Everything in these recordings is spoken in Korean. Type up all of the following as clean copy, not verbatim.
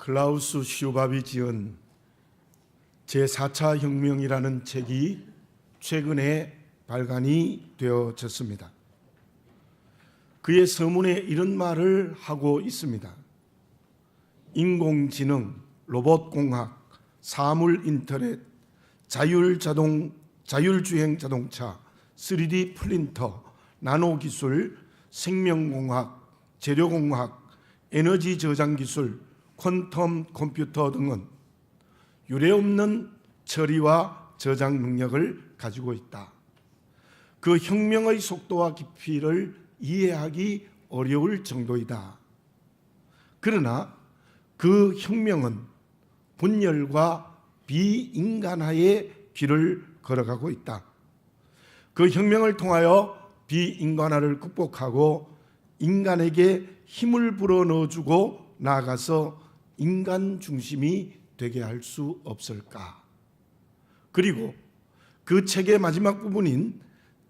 클라우스 슈밥이 지은 제4차 혁명이라는 책이 최근에 발간이 되어졌습니다. 그의 서문에 이런 말을 하고 있습니다. 인공지능, 로봇공학, 사물인터넷, 자율주행 자동차, 3D 프린터, 나노기술, 생명공학, 재료공학, 에너지 저장기술, 퀀텀 컴퓨터 등은 유례없는 처리와 저장 능력을 가지고 있다. 그 혁명의 속도와 깊이를 이해하기 어려울 정도이다. 그러나 그 혁명은 분열과 비인간화의 길을 걸어가고 있다. 그 혁명을 통하여 비인간화를 극복하고 인간에게 힘을 불어넣어주고 나아가서 인간 중심이 되게 할 수 없을까? 그리고 그 책의 마지막 부분인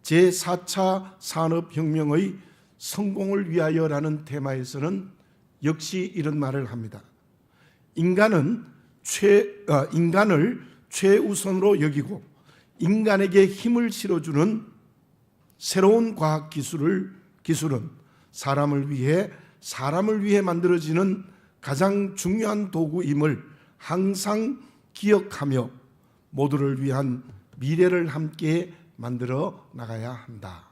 제4차 산업혁명의 성공을 위하여라는 테마에서는 역시 이런 말을 합니다. 인간을 최우선으로 여기고 인간에게 힘을 실어주는 새로운 과학기술은 사람을 위해 만들어지는 가장 중요한 도구임을 항상 기억하며 모두를 위한 미래를 함께 만들어 나가야 한다.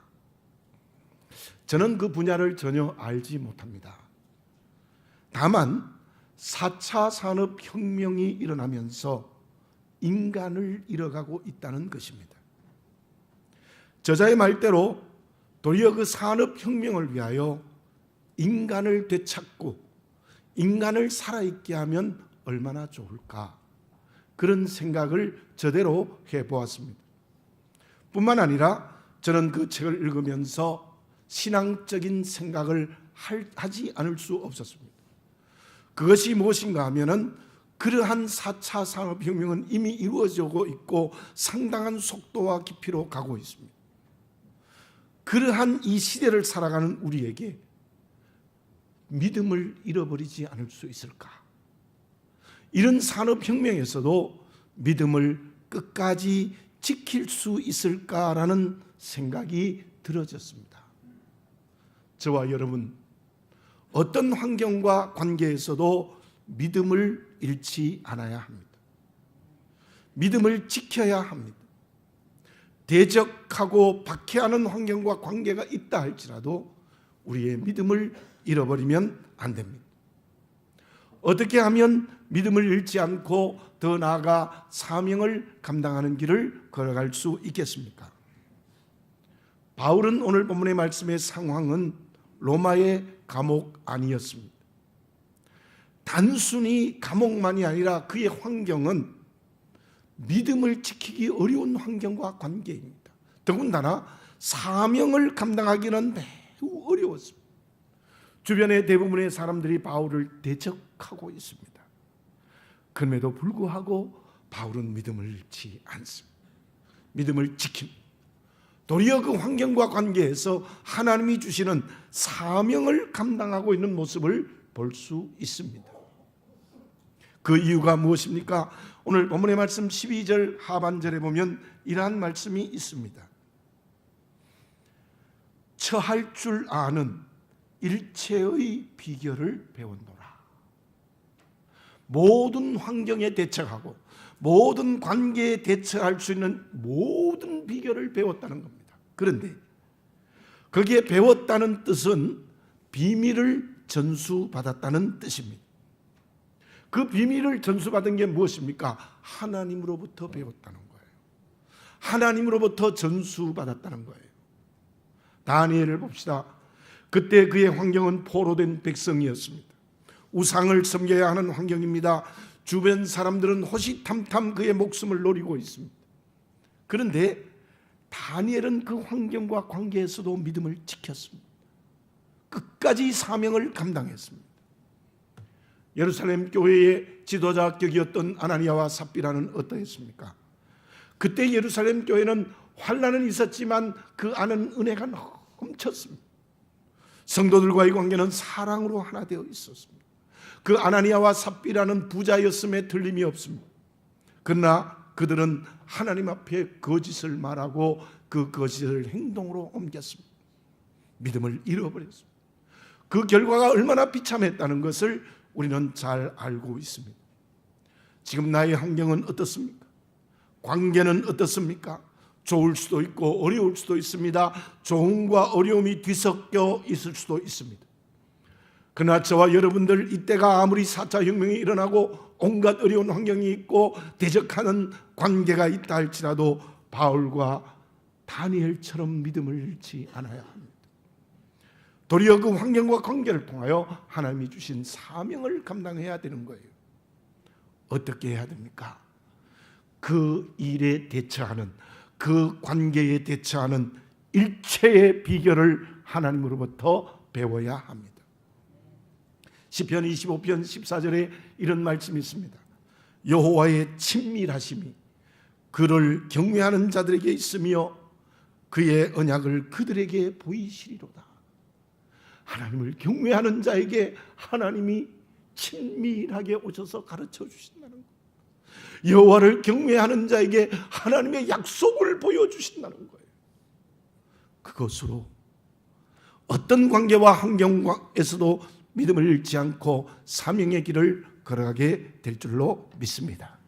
저는 그 분야를 전혀 알지 못합니다. 다만 4차 산업혁명이 일어나면서 인간을 잃어가고 있다는 것입니다. 저자의 말대로 도리어 그 산업혁명을 위하여 인간을 되찾고 인간을 살아있게 하면 얼마나 좋을까? 그런 생각을 저대로 해보았습니다. 뿐만 아니라 저는 그 책을 읽으면서 신앙적인 생각을 하지 않을 수 없었습니다. 그것이 무엇인가 하면은 그러한 4차 산업혁명은 이미 이루어지고 있고 상당한 속도와 깊이로 가고 있습니다. 그러한 이 시대를 살아가는 우리에게 믿음을 잃어버리지 않을 수 있을까? 이런 산업혁명에서도 믿음을 끝까지 지킬 수 있을까라는 생각이 들어졌습니다. 저와 여러분, 어떤 환경과 관계에서도 믿음을 잃지 않아야 합니다. 믿음을 지켜야 합니다. 대적하고 박해하는 환경과 관계가 있다 할지라도 우리의 믿음을 잃어버리면 안 됩니다. 어떻게 하면 믿음을 잃지 않고 더 나아가 사명을 감당하는 길을 걸어갈 수 있겠습니까? 바울은 오늘 본문의 말씀의 상황은 로마의 감옥 아니었습니다. 단순히 감옥만이 아니라 그의 환경은 믿음을 지키기 어려운 환경과 관계입니다. 더군다나 사명을 감당하기는 매우 어려웠습니다. 주변의 대부분의 사람들이 바울을 대적하고 있습니다. 그럼에도 불구하고 바울은 믿음을 잃지 않습니다. 믿음을 지킵니다. 도리어 그 환경과 관계에서 하나님이 주시는 사명을 감당하고 있는 모습을 볼 수 있습니다. 그 이유가 무엇입니까? 오늘 본문의 말씀 12절 하반절에 보면 이러한 말씀이 있습니다. 처할 줄 아는 일체의 비결을 배웠노라. 모든 환경에 대처하고 모든 관계에 대처할 수 있는 모든 비결을 배웠다는 겁니다. 그런데 거기에 배웠다는 뜻은 비밀을 전수받았다는 뜻입니다. 그 비밀을 전수받은 게 무엇입니까? 하나님으로부터 배웠다는 거예요. 하나님으로부터 전수받았다는 거예요. 다니엘을 봅시다. 그때 그의 환경은 포로된 백성이었습니다. 우상을 섬겨야 하는 환경입니다. 주변 사람들은 호시탐탐 그의 목숨을 노리고 있습니다. 그런데 다니엘은 그 환경과 관계에서도 믿음을 지켰습니다. 끝까지 사명을 감당했습니다. 예루살렘 교회의 지도자격이었던 아나니아와 삽비라는 어떠했습니까? 그때 예루살렘 교회는 환난은 있었지만 그 안은 은혜가 넘쳤습니다. 성도들과의 관계는 사랑으로 하나 되어 있었습니다. 그 아나니아와 삽비라는 부자였음에 틀림이 없습니다. 그러나 그들은 하나님 앞에 거짓을 말하고 그 거짓을 행동으로 옮겼습니다. 믿음을 잃어버렸습니다. 그 결과가 얼마나 비참했다는 것을 우리는 잘 알고 있습니다. 지금 나의 환경은 어떻습니까? 관계는 어떻습니까? 좋을 수도 있고 어려울 수도 있습니다. 좋음과 어려움이 뒤섞여 있을 수도 있습니다. 그러나 저와 여러분들, 이때가 아무리 4차 혁명이 일어나고 온갖 어려운 환경이 있고 대적하는 관계가 있다 할지라도 바울과 다니엘처럼 믿음을 잃지 않아야 합니다. 도리어 그 환경과 관계를 통하여 하나님이 주신 사명을 감당해야 되는 거예요. 어떻게 해야 됩니까? 그 일에 대처하는, 그 관계에 대처하는 일체의 비결을 하나님으로부터 배워야 합니다. 시편 25편 14절에 이런 말씀이 있습니다. 여호와의 친밀하심이 그를 경외하는 자들에게 있으며 그의 언약을 그들에게 보이시리로다. 하나님을 경외하는 자에게 하나님이 친밀하게 오셔서 가르쳐 주신다는 것. 여호와를 경외하는 자에게 하나님의 약속을 보여주신다는 거예요. 그것으로 어떤 관계와 환경에서도 믿음을 잃지 않고 사명의 길을 걸어가게 될 줄로 믿습니다.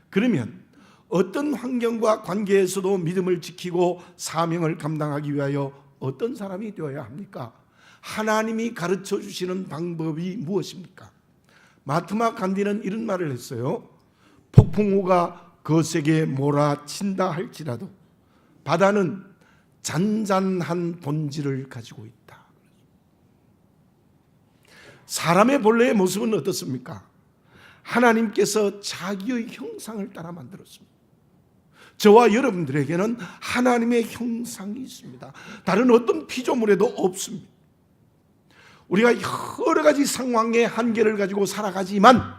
그러면 어떤 환경과 관계에서도 믿음을 지키고 사명을 감당하기 위하여 어떤 사람이 되어야 합니까? 하나님이 가르쳐 주시는 방법이 무엇입니까? 마트마 간디는 이런 말을 했어요. 폭풍우가 거세게 몰아친다 할지라도 바다는 잔잔한 본질을 가지고 있다. 사람의 본래의 모습은 어떻습니까? 하나님께서 자기의 형상을 따라 만들었습니다. 저와 여러분들에게는 하나님의 형상이 있습니다. 다른 어떤 피조물에도 없습니다. 우리가 여러 가지 상황의 한계를 가지고 살아가지만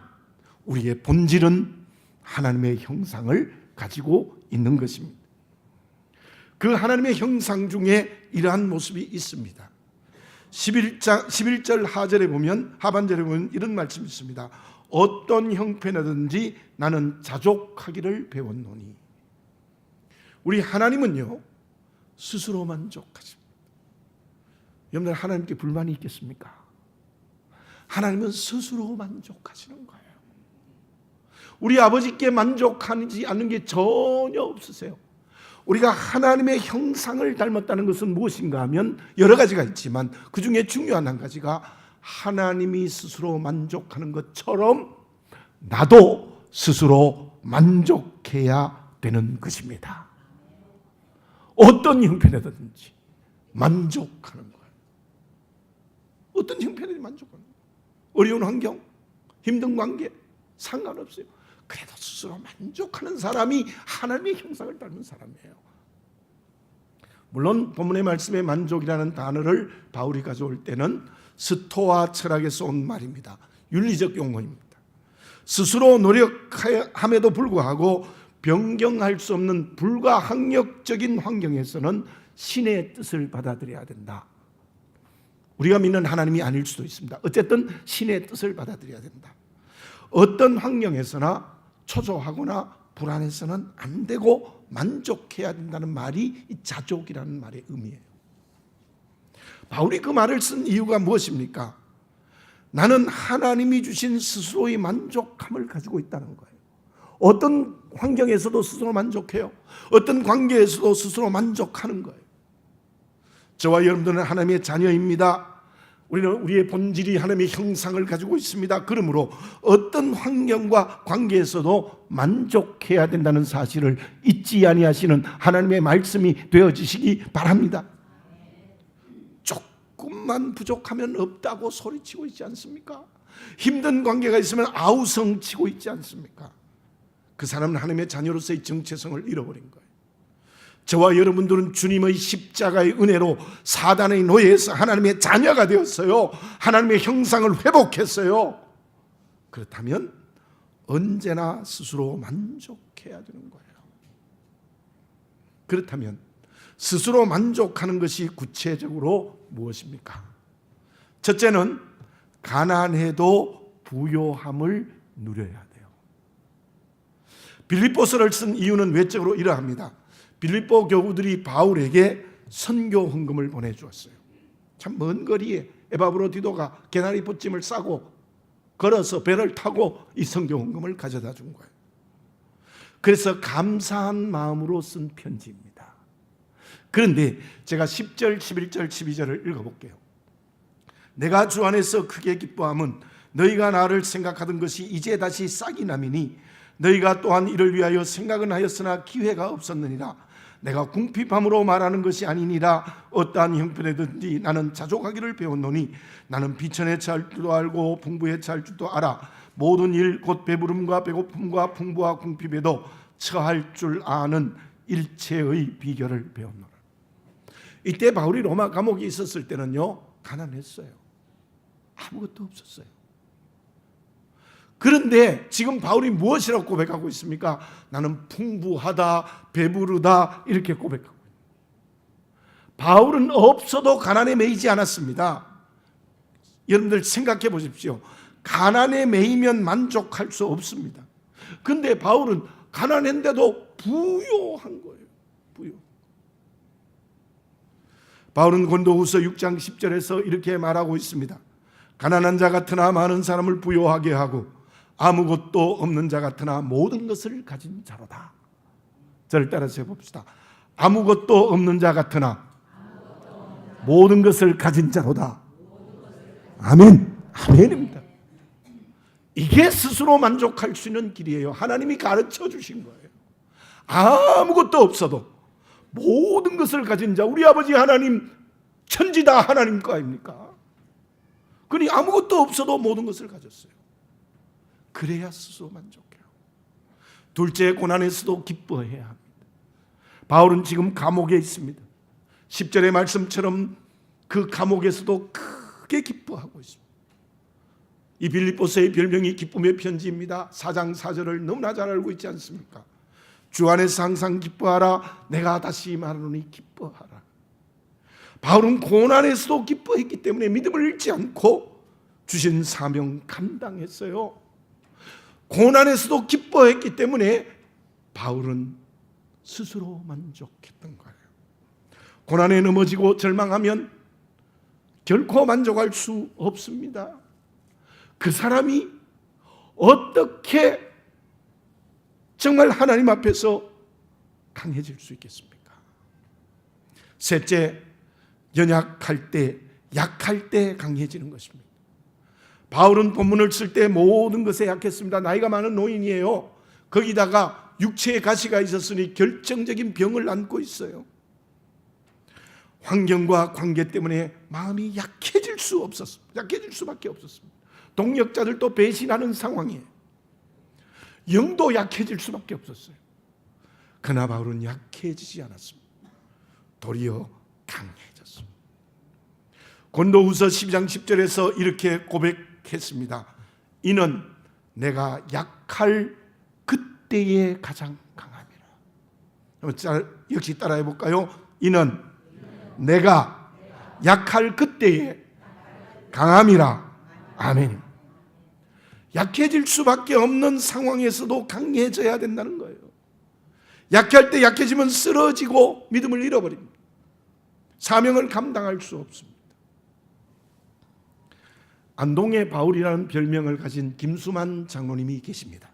우리의 본질은 하나님의 형상을 가지고 있는 것입니다. 그 하나님의 형상 중에 이러한 모습이 있습니다. 11절 하반절에 보면 이런 말씀이 있습니다. 어떤 형편이든지 나는 자족하기를 배웠노니. 우리 하나님은요, 스스로 만족하십니다. 여러분들, 하나님께 불만이 있겠습니까? 하나님은 스스로 만족하시는 거예요. 우리 아버지께 만족하지 않는 게 전혀 없으세요. 우리가 하나님의 형상을 닮았다는 것은 무엇인가 하면 여러 가지가 있지만 그 중에 중요한 한 가지가 하나님이 스스로 만족하는 것처럼 나도 스스로 만족해야 되는 것입니다. 어떤 형편이든지 만족하는 거예요. 어떤 형편이든지 만족하는 거예요. 어려운 환경, 힘든 관계 상관없어요. 그래도 스스로 만족하는 사람이 하나님의 형상을 닮은 사람이에요. 물론 본문의 말씀에 만족이라는 단어를 바울이 가져올 때는 스토아 철학에서 온 말입니다. 윤리적 용어입니다. 스스로 노력함에도 불구하고 변경할 수 없는 불가항력적인 환경에서는 신의 뜻을 받아들여야 된다. 우리가 믿는 하나님이 아닐 수도 있습니다. 어쨌든 신의 뜻을 받아들여야 된다. 어떤 환경에서나 초조하거나 불안해서는 안 되고 만족해야 된다는 말이 이 자족이라는 말의 의미예요. 바울이 그 말을 쓴 이유가 무엇입니까? 나는 하나님이 주신 스스로의 만족함을 가지고 있다는 거예요. 어떤 환경에서도 스스로 만족해요. 어떤 관계에서도 스스로 만족하는 거예요. 저와 여러분들은 하나님의 자녀입니다. 우리는 우리의 본질이 하나님의 형상을 가지고 있습니다. 그러므로 어떤 환경과 관계에서도 만족해야 된다는 사실을 잊지 아니하시는 하나님의 말씀이 되어지시기 바랍니다. 조금만 부족하면 없다고 소리치고 있지 않습니까? 힘든 관계가 있으면 아우성치고 있지 않습니까? 그 사람은 하나님의 자녀로서의 정체성을 잃어버린 거예요. 저와 여러분들은 주님의 십자가의 은혜로 사단의 노예에서 하나님의 자녀가 되었어요. 하나님의 형상을 회복했어요. 그렇다면 언제나 스스로 만족해야 되는 거예요. 그렇다면 스스로 만족하는 것이 구체적으로 무엇입니까? 첫째는 가난해도 부요함을 누려야 돼요. 빌립보서를 쓴 이유는 외적으로 이러합니다. 빌립보 교우들이 바울에게 선교 헌금을 보내주었어요. 참 먼 거리에 에바브로디도가 개나리 봇짐을 싸고 걸어서 배를 타고 이 선교 헌금을 가져다 준 거예요. 그래서 감사한 마음으로 쓴 편지입니다. 그런데 제가 10절, 11절, 12절을 읽어볼게요. 내가 주 안에서 크게 기뻐함은 너희가 나를 생각하던 것이 이제 다시 싹이 남이니 너희가 또한 이를 위하여 생각은 하였으나 기회가 없었느니라. 내가 궁핍함으로 말하는 것이 아니니라. 어떠한 형편에든지 나는 자족하기를 배웠노니 나는 비천에 처할 줄도 알고 풍부에 처할 줄도 알아. 모든 일 곧 배부름과 배고픔과 풍부와 궁핍에도 처할 줄 아는 일체의 비결을 배웠노라. 이때 바울이 로마 감옥에 있었을 때는요, 가난했어요. 아무것도 없었어요. 그런데 지금 바울이 무엇이라고 고백하고 있습니까? 나는 풍부하다, 배부르다 이렇게 고백하고 있습니다. 바울은 없어도 가난에 매이지 않았습니다. 여러분들 생각해 보십시오. 가난에 매이면 만족할 수 없습니다. 그런데 바울은 가난한데도 부요한 거예요. 부요. 바울은 고린도후서 6장 10절에서 이렇게 말하고 있습니다. 가난한 자 같으나 많은 사람을 부요하게 하고 아무것도 없는 자 같으나 모든 것을 가진 자로다. 저를 따라서 해봅시다. 아무것도 없는 자 같으나 모든 것을 가진 자로다. 아멘. 아멘입니다. 이게 스스로 만족할 수 있는 길이에요. 하나님이 가르쳐 주신 거예요. 아무것도 없어도 모든 것을 가진 자, 우리 아버지 하나님 천지 다 하나님 거 아닙니까? 그러니 아무것도 없어도 모든 것을 가졌어요. 그래야 스스로 만족해요. 둘째, 고난에서도 기뻐해야 합니다. 바울은 지금 감옥에 있습니다. 10절의 말씀처럼 그 감옥에서도 크게 기뻐하고 있습니다. 이 빌립보서의 별명이 기쁨의 편지입니다. 4장 4절을 너무나 잘 알고 있지 않습니까? 주 안에서 항상 기뻐하라. 내가 다시 말하노니 기뻐하라. 바울은 고난에서도 기뻐했기 때문에 믿음을 잃지 않고 주신 사명 감당했어요. 고난에서도 기뻐했기 때문에 바울은 스스로 만족했던 거예요. 고난에 넘어지고 절망하면 결코 만족할 수 없습니다. 그 사람이 어떻게 정말 하나님 앞에서 강해질 수 있겠습니까? 셋째, 연약할 때, 약할 때 강해지는 것입니다. 바울은 본문을 쓸 때 모든 것에 약했습니다. 나이가 많은 노인이에요. 거기다가 육체의 가시가 있었으니 결정적인 병을 안고 있어요. 환경과 관계 때문에 마음이 약해질 수 없었습니다. 약해질 수밖에 없었습니다. 동력자들도 배신하는 상황이에요. 영도 약해질 수밖에 없었어요. 그러나 바울은 약해지지 않았습니다. 도리어 강해졌습니다. 고린도후서 12장 10절에서 이렇게 고백했습니다. 이는 내가 약할 그때에 가장 강함이라. 역시 따라해 볼까요? 이는 내가 약할 그때에 강함이라. 아멘. 약해질 수밖에 없는 상황에서도 강해져야 된다는 거예요. 약할 때 약해지면 쓰러지고 믿음을 잃어버립니다. 사명을 감당할 수 없습니다. 안동의 바울이라는 별명을 가진 김수만 장로님이 계십니다.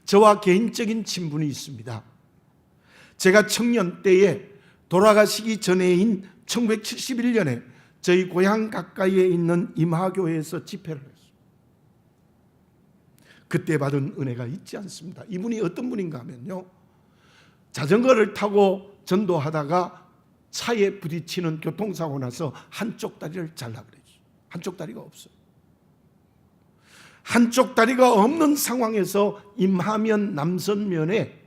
저와 개인적인 친분이 있습니다. 제가 청년 때에 돌아가시기 전에인 1971년에 저희 고향 가까이에 있는 임하교회에서 집회를 했어요. 그때 받은 은혜가 있지 않습니다. 이분이 어떤 분인가 하면요, 자전거를 타고 전도하다가 차에 부딪히는 교통사고 나서 한쪽 다리를 잘라버렸어요. 한쪽 다리가 없어요. 한쪽 다리가 없는 상황에서 임하면 남선면에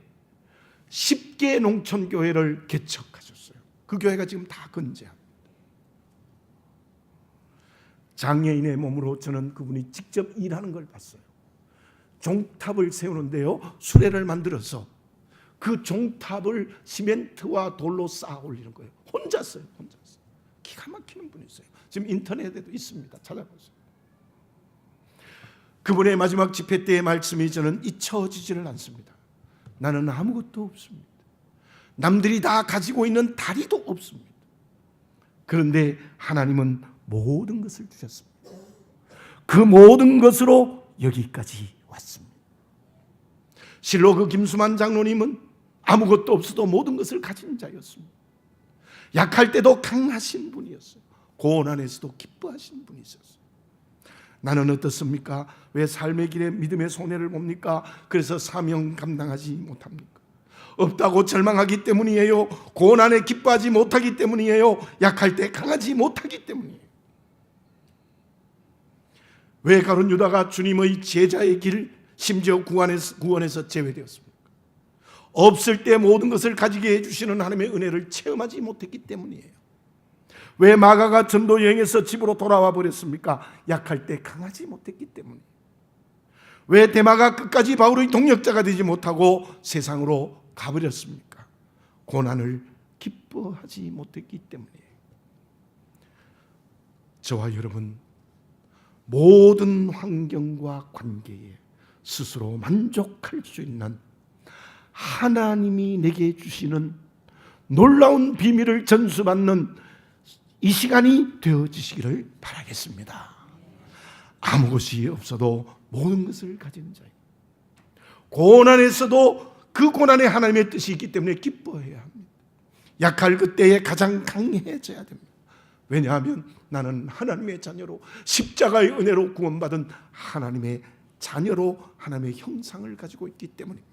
10개 농촌교회를 개척하셨어요. 그 교회가 지금 다 건재합니다. 장애인의 몸으로 저는 그분이 직접 일하는 걸 봤어요. 종탑을 세우는데요, 수레를 만들어서 그 종탑을 시멘트와 돌로 쌓아 올리는 거예요. 혼자서요. 기가 막히는 분이세요. 지금 인터넷에도 있습니다. 찾아보세요. 그분의 마지막 집회 때의 말씀이 저는 잊혀지지를 않습니다. 나는 아무것도 없습니다. 남들이 다 가지고 있는 다리도 없습니다. 그런데 하나님은 모든 것을 주셨습니다. 그 모든 것으로 여기까지 왔습니다. 실로 그 김수만 장로님은 아무것도 없어도 모든 것을 가진 자였습니다. 약할 때도 강하신 분이었어요. 고난에서도 기뻐하신 분이셨어요. 나는 어떻습니까? 왜 삶의 길에 믿음의 손해를 봅니까? 그래서 사명 감당하지 못합니까? 없다고 절망하기 때문이에요? 고난에 기뻐하지 못하기 때문이에요? 약할 때 강하지 못하기 때문이에요? 왜 가룟 유다가 주님의 제자의 길, 심지어 구원에서 제외되었습니까? 없을 때 모든 것을 가지게 해주시는 하나님의 은혜를 체험하지 못했기 때문이에요. 왜 마가가 전도 여행에서 집으로 돌아와 버렸습니까? 약할 때 강하지 못했기 때문이에요. 왜 데마가 끝까지 바울의 동역자가 되지 못하고 세상으로 가버렸습니까? 고난을 기뻐하지 못했기 때문이에요. 저와 여러분, 모든 환경과 관계에 스스로 만족할 수 있는 하나님이 내게 주시는 놀라운 비밀을 전수받는 이 시간이 되어지시기를 바라겠습니다. 아무 것이 없어도 모든 것을 가진 자예요. 고난에서도 그 고난에 하나님의 뜻이 있기 때문에 기뻐해야 합니다. 약할 그때에 가장 강해져야 됩니다. 왜냐하면 나는 하나님의 자녀로, 십자가의 은혜로 구원받은 하나님의 자녀로 하나님의 형상을 가지고 있기 때문입니다.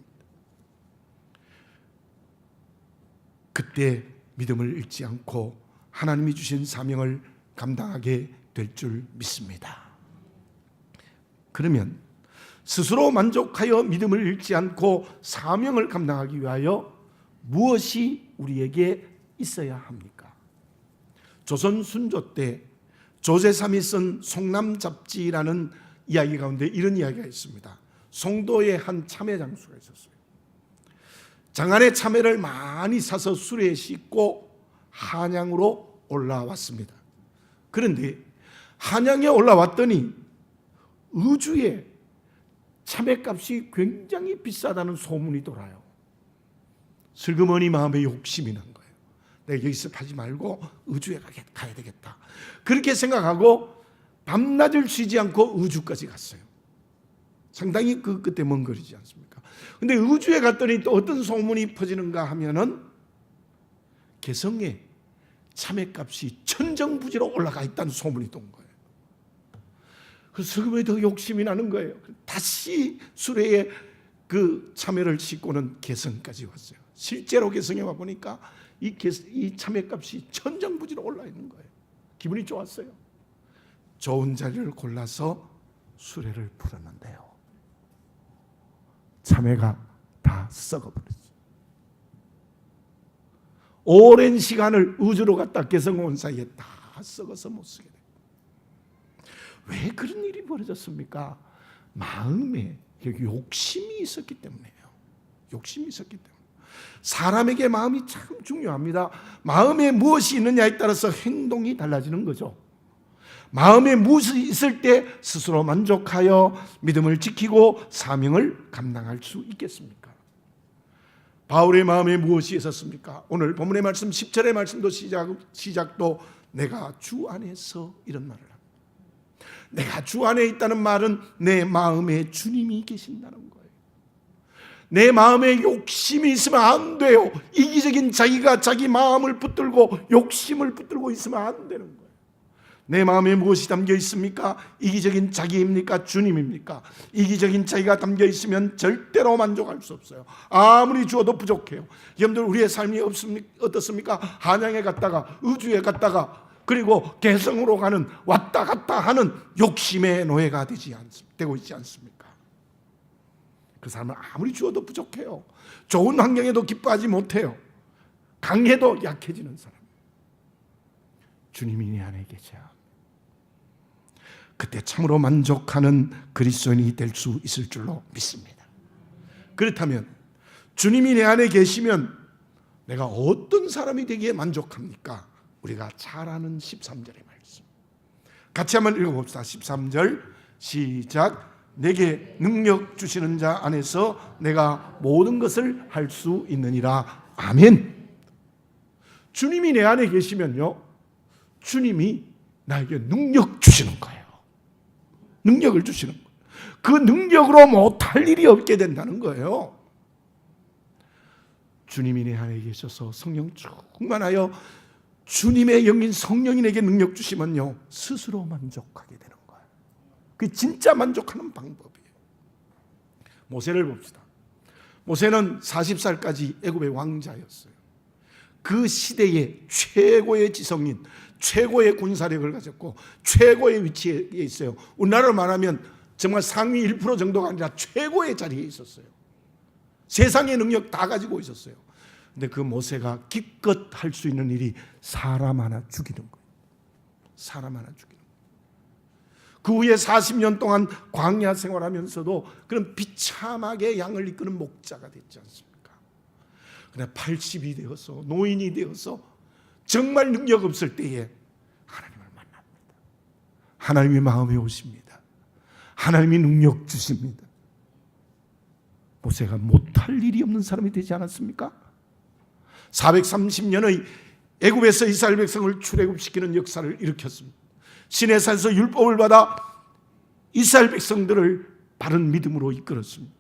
그때 믿음을 잃지 않고 하나님이 주신 사명을 감당하게 될 줄 믿습니다. 그러면 스스로 만족하여 믿음을 잃지 않고 사명을 감당하기 위하여 무엇이 우리에게 있어야 합니까? 조선 순조 때 조제삼이 쓴 송남잡지라는 이야기 가운데 이런 이야기가 있습니다. 송도에 한 참외 장수가 있었어요. 장안에 참외를 많이 사서 수레에 싣고 한양으로 올라왔습니다. 그런데 한양에 올라왔더니 의주에 참외값이 굉장히 비싸다는 소문이 돌아요. 슬그머니 마음에 욕심이 난 거예요. 내가 여기서 팔지 말고 의주에 가야 되겠다. 그렇게 생각하고 밤낮을 쉬지 않고 의주까지 갔어요. 상당히 그 끝에 먼 거리지 않습니까? 근데 의주에 갔더니 또 어떤 소문이 퍼지는가 하면은 개성에 참외값이 천정부지로 올라가 있다는 소문이 돈 거예요. 그래서 슬그머니 더 욕심이 나는 거예요. 다시 수레에 그 참외를 싣고는 개성까지 왔어요. 실제로 개성에 와 보니까 이 참외값이 천정부지로 올라 있는 거예요. 기분이 좋았어요. 좋은 자리를 골라서 수레를 풀었는데요, 참외가 다 썩어버렸어요. 오랜 시간을 의주로 갔다 개성 온 사이에 다 썩어서 못 쓰게 돼요. 왜 그런 일이 벌어졌습니까? 마음에 욕심이 있었기 때문이에요. 욕심이 있었기 때문에. 사람에게 마음이 참 중요합니다. 마음에 무엇이 있느냐에 따라서 행동이 달라지는 거죠. 마음에 무엇이 있을 때 스스로 만족하여 믿음을 지키고 사명을 감당할 수 있겠습니까? 바울의 마음에 무엇이 있었습니까? 오늘 본문의 말씀 10절의 말씀도 시작도 내가 주 안에서 이런 말을 합니다. 내가 주 안에 있다는 말은 내 마음에 주님이 계신다는 거예요. 내 마음에 욕심이 있으면 안 돼요. 이기적인 자기가 자기 마음을 붙들고 욕심을 붙들고 있으면 안 되는 거예요. 내 마음에 무엇이 담겨 있습니까? 이기적인 자기입니까? 주님입니까? 이기적인 자기가 담겨 있으면 절대로 만족할 수 없어요. 아무리 주어도 부족해요. 여러분들 우리의 삶이 어떻습니까? 한양에 갔다가 의주에 갔다가 그리고 개성으로 가는 왔다 갔다 하는 욕심의 노예가 되고 있지 않습니까? 그 사람은 아무리 주어도 부족해요. 좋은 환경에도 기뻐하지 못해요. 강해도 약해지는 사람. 주님이 내 안에 계셔. 그때 참으로 만족하는 그리스도인이 될 수 있을 줄로 믿습니다. 그렇다면 주님이 내 안에 계시면 내가 어떤 사람이 되기에 만족합니까? 우리가 잘 아는 13절의 말씀 같이 한번 읽어봅시다. 13절 시작. 내게 능력 주시는 자 안에서 내가 모든 것을 할 수 있느니라. 아멘. 주님이 내 안에 계시면요, 주님이 나에게 능력 주시는 거예요. 능력을 주시는 거예요. 그 능력으로 못할 일이 없게 된다는 거예요. 주님이 내 안에 계셔서 성령 충만하여 주님의 영인 성령이 내게 능력 주시면요, 스스로 만족하게 되는 거예요. 그게 진짜 만족하는 방법이에요. 모세를 봅시다. 모세는 40살까지 애굽의 왕자였어요. 그 시대의 최고의 지성인, 최고의 군사력을 가졌고 최고의 위치에 있어요. 우리나라로 말하면 정말 상위 1% 정도가 아니라 최고의 자리에 있었어요. 세상의 능력 다 가지고 있었어요. 근데 그 모세가 기껏 할 수 있는 일이 사람 하나 죽이는 거예요. 사람 하나 죽이는 거예요. 그 후에 40년 동안 광야 생활하면서도 그런 비참하게 양을 이끄는 목자가 됐지 않습니까? 그러나 80이 되어서 노인이 되어서 정말 능력 없을 때에 하나님을 만납니다. 하나님이 마음에 오십니다. 하나님이 능력 주십니다. 모세가 못할 일이 없는 사람이 되지 않았습니까? 430년의 애굽에서 이스라엘 백성을 출애굽시키는 역사를 일으켰습니다. 시내산에서 율법을 받아 이스라엘 백성들을 바른 믿음으로 이끌었습니다.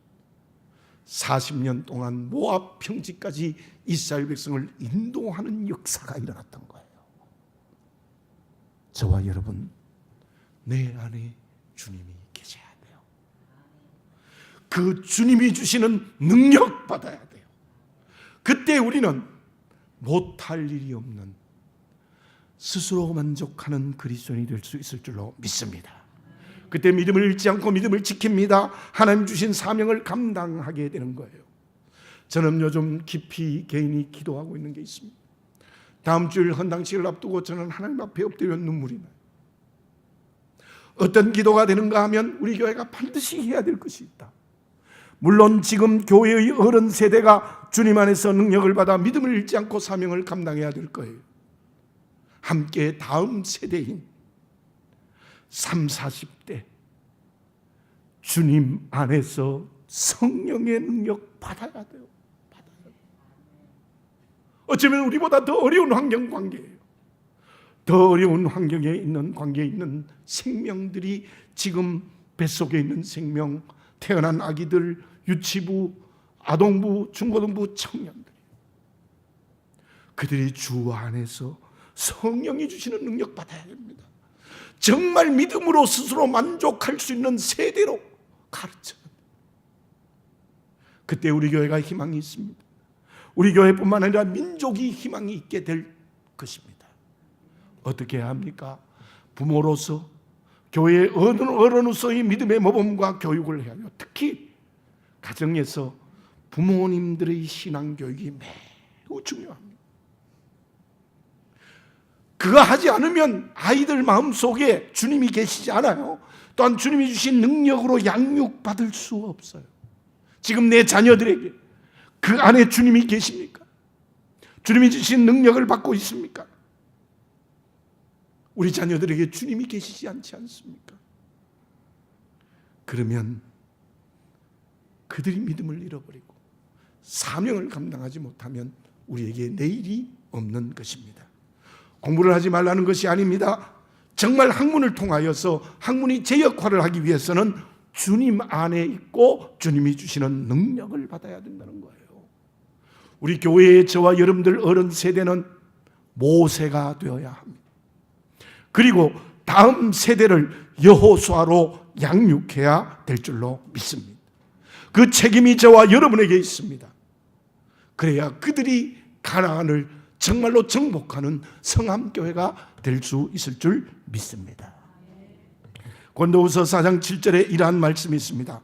40년 동안 모압 평지까지 이스라엘 백성을 인도하는 역사가 일어났던 거예요. 저와 여러분, 내 안에 주님이 계셔야 돼요. 그 주님이 주시는 능력 받아야 돼요. 그때 우리는 못할 일이 없는 스스로 만족하는 그리스도인이 될 수 있을 줄로 믿습니다. 그때 믿음을 잃지 않고 믿음을 지킵니다. 하나님 주신 사명을 감당하게 되는 거예요. 저는 요즘 깊이 개인이 기도하고 있는 게 있습니다. 다음 주일 헌당식을 앞두고 저는 하나님 앞에 엎드려 눈물이 나요. 어떤 기도가 되는가 하면 우리 교회가 반드시 해야 될 것이 있다. 물론 지금 교회의 어른 세대가 주님 안에서 능력을 받아 믿음을 잃지 않고 사명을 감당해야 될 거예요. 함께 다음 세대인 30, 40대 주님 안에서 성령의 능력 받아야 돼요. 어쩌면 우리보다 더 어려운 환경 관계예요. 더 어려운 환경에 있는 관계에 있는 생명들이 지금 뱃속에 있는 생명, 태어난 아기들, 유치부, 아동부, 중고등부 청년들, 그들이 주 안에서 성령이 주시는 능력 받아야 됩니다. 정말 믿음으로 스스로 만족할 수 있는 세대로 가르쳐야 됩니다. 그때 우리 교회가 희망이 있습니다. 우리 교회뿐만 아니라 민족이 희망이 있게 될 것입니다. 어떻게 해야 합니까? 부모로서, 교회의 어른으로서의 믿음의 모범과 교육을 해야 해요. 특히 가정에서 부모님들의 신앙교육이 매우 중요합니다. 그거 하지 않으면 아이들 마음속에 주님이 계시지 않아요. 또한 주님이 주신 능력으로 양육받을 수 없어요. 지금 내 자녀들에게 그 안에 주님이 계십니까? 주님이 주신 능력을 받고 있습니까? 우리 자녀들에게 주님이 계시지 않지 않습니까? 그러면 그들이 믿음을 잃어버리고 사명을 감당하지 못하면 우리에게 내일이 없는 것입니다. 공부를 하지 말라는 것이 아닙니다. 정말 학문을 통하여서 학문이 제 역할을 하기 위해서는 주님 안에 있고 주님이 주시는 능력을 받아야 된다는 거예요. 우리 교회의 저와 여러분들 어른 세대는 모세가 되어야 합니다. 그리고 다음 세대를 여호수아로 양육해야 될 줄로 믿습니다. 그 책임이 저와 여러분에게 있습니다. 그래야 그들이 가나안을 정말로 정복하는 성함교회가 될 수 있을 줄 믿습니다. 고린도후서 4장 7절에 이러한 말씀이 있습니다.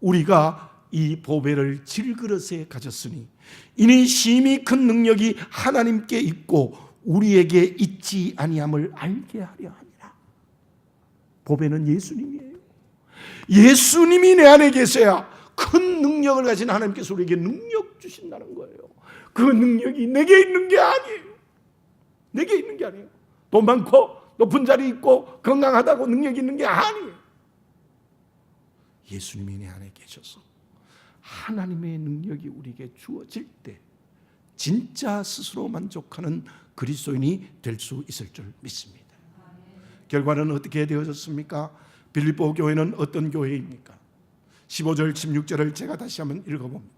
우리가 이 보배를 질그릇에 가졌으니 이는 심히 큰 능력이 하나님께 있고 우리에게 있지 아니함을 알게 하려 함이라. 보배는 예수님이에요. 예수님이 내 안에 계셔야 큰 능력을 가진 하나님께서 우리에게 능력 주신다는 거예요. 그 능력이 내게 있는 게 아니에요. 내게 있는 게 아니에요. 돈 많고 높은 자리 있고 건강하다고 능력이 있는 게 아니에요. 예수님이 내 안에 계셔서 하나님의 능력이 우리에게 주어질 때 진짜 스스로 만족하는 그리스도인이 될 수 있을 줄 믿습니다. 결과는 어떻게 되어졌습니까? 빌립보 교회는 어떤 교회입니까? 15절 16절을 제가 다시 한번 읽어봅니다.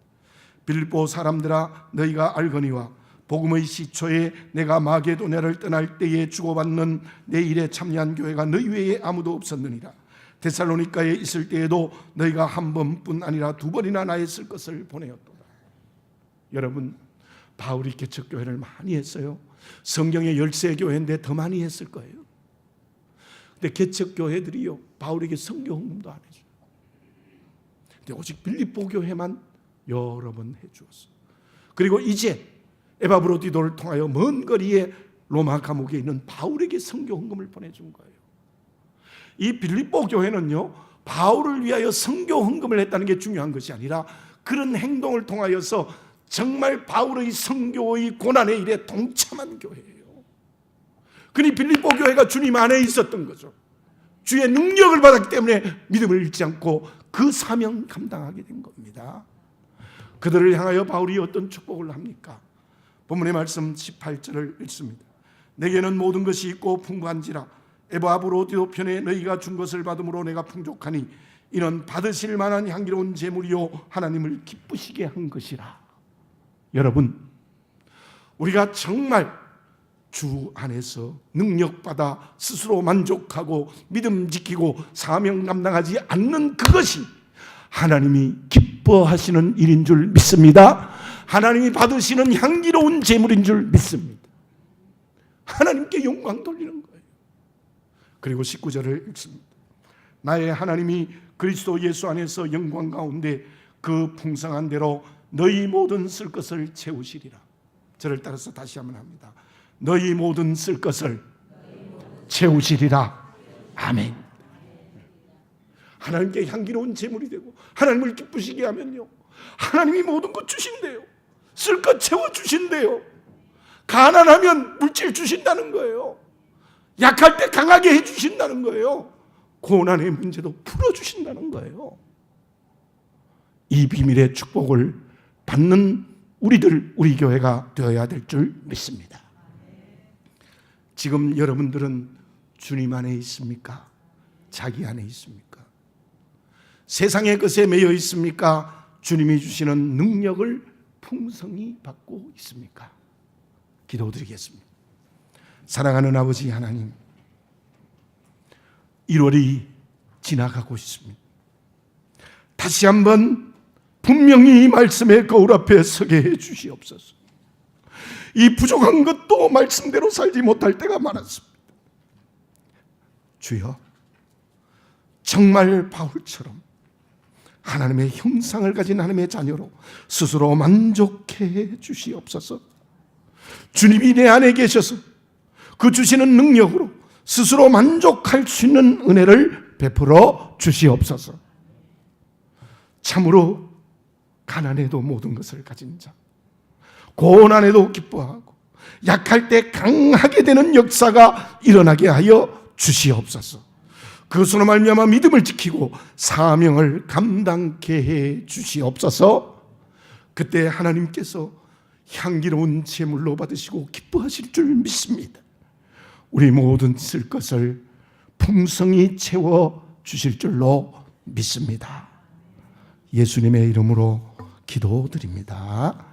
빌립보 사람들아, 너희가 알거니와 복음의 시초에 내가 마게도냐를 떠날 때에 주고받는 내 일에 참여한 교회가 너희 외에 아무도 없었느니라. 데살로니가에 있을 때에도 너희가 한 번뿐 아니라 두 번이나 나의 쓸 것을 보내었도다. 여러분, 바울이 개척교회를 많이 했어요. 성경의 13교회인데 더 많이 했을 거예요. 근데 개척교회들이요, 바울에게 선교 헌금도 안 해줘요. 근데 오직 빌립보 교회만 여러 번 해주었어요. 그리고 이제 에바브로디도를 통하여 먼 거리에 로마 감옥에 있는 바울에게 선교 헌금을 보내준 거예요. 이 빌립보 교회는요, 바울을 위하여 선교 헌금을 했다는 게 중요한 것이 아니라 그런 행동을 통하여서 정말 바울의 선교의 고난의 일에 동참한 교회예요. 그니 빌립보 교회가 주님 안에 있었던 거죠. 주의 능력을 받았기 때문에 믿음을 잃지 않고 그 사명 감당하게 된 겁니다. 그들을 향하여 바울이 어떤 축복을 합니까? 본문의 말씀 18절을 읽습니다. 내게는 모든 것이 있고 풍부한지라 에바브로디도 편에 너희가 준 것을 받음으로 내가 풍족하니 이는 받으실 만한 향기로운 제물이요 하나님을 기쁘시게 한 것이라. 여러분, 우리가 정말 주 안에서 능력받아 스스로 만족하고 믿음 지키고 사명 감당하지 않는 그것이 하나님이 기뻐하시는 일인 줄 믿습니다. 하나님이 받으시는 향기로운 제물인 줄 믿습니다. 하나님께 영광 돌리는 거예요. 그리고 19절을 읽습니다. 나의 하나님이 그리스도 예수 안에서 영광 가운데 그 풍성한 대로 너희 모든 쓸 것을 채우시리라. 저를 따라서 다시 한번 합니다. 너희 모든 쓸 것을 채우시리라. 아멘. 하나님께 향기로운 제물이 되고 하나님을 기쁘시게 하면요, 하나님이 모든 것 주신대요. 쓸 것 채워주신대요. 가난하면 물질 주신다는 거예요. 약할 때 강하게 해주신다는 거예요. 고난의 문제도 풀어주신다는 거예요. 이 비밀의 축복을 받는 우리 교회가 되어야 될 줄 믿습니다. 지금 여러분들은 주님 안에 있습니까? 자기 안에 있습니까? 세상의 것에 매여 있습니까? 주님이 주시는 능력을 풍성히 받고 있습니까? 기도드리겠습니다. 사랑하는 아버지 하나님, 1월이 지나가고 있습니다. 다시 한번 분명히 이 말씀의 거울 앞에 서게 해 주시옵소서. 이 부족한 것도 말씀대로 살지 못할 때가 많았습니다. 주여, 정말 바울처럼 하나님의 형상을 가진 하나님의 자녀로 스스로 만족해 해 주시옵소서. 주님이 내 안에 계셔서 그 주시는 능력으로 스스로 만족할 수 있는 은혜를 베풀어 주시옵소서. 참으로 가난해도 모든 것을 가진 자, 고난에도 기뻐하고 약할 때 강하게 되는 역사가 일어나게 하여 주시옵소서. 그것으로 말미암아 믿음을 지키고 사명을 감당케 해 주시옵소서. 그때 하나님께서 향기로운 제물로 받으시고 기뻐하실 줄 믿습니다. 우리 모든 쓸 것을 풍성히 채워 주실 줄로 믿습니다. 예수님의 이름으로 기도드립니다.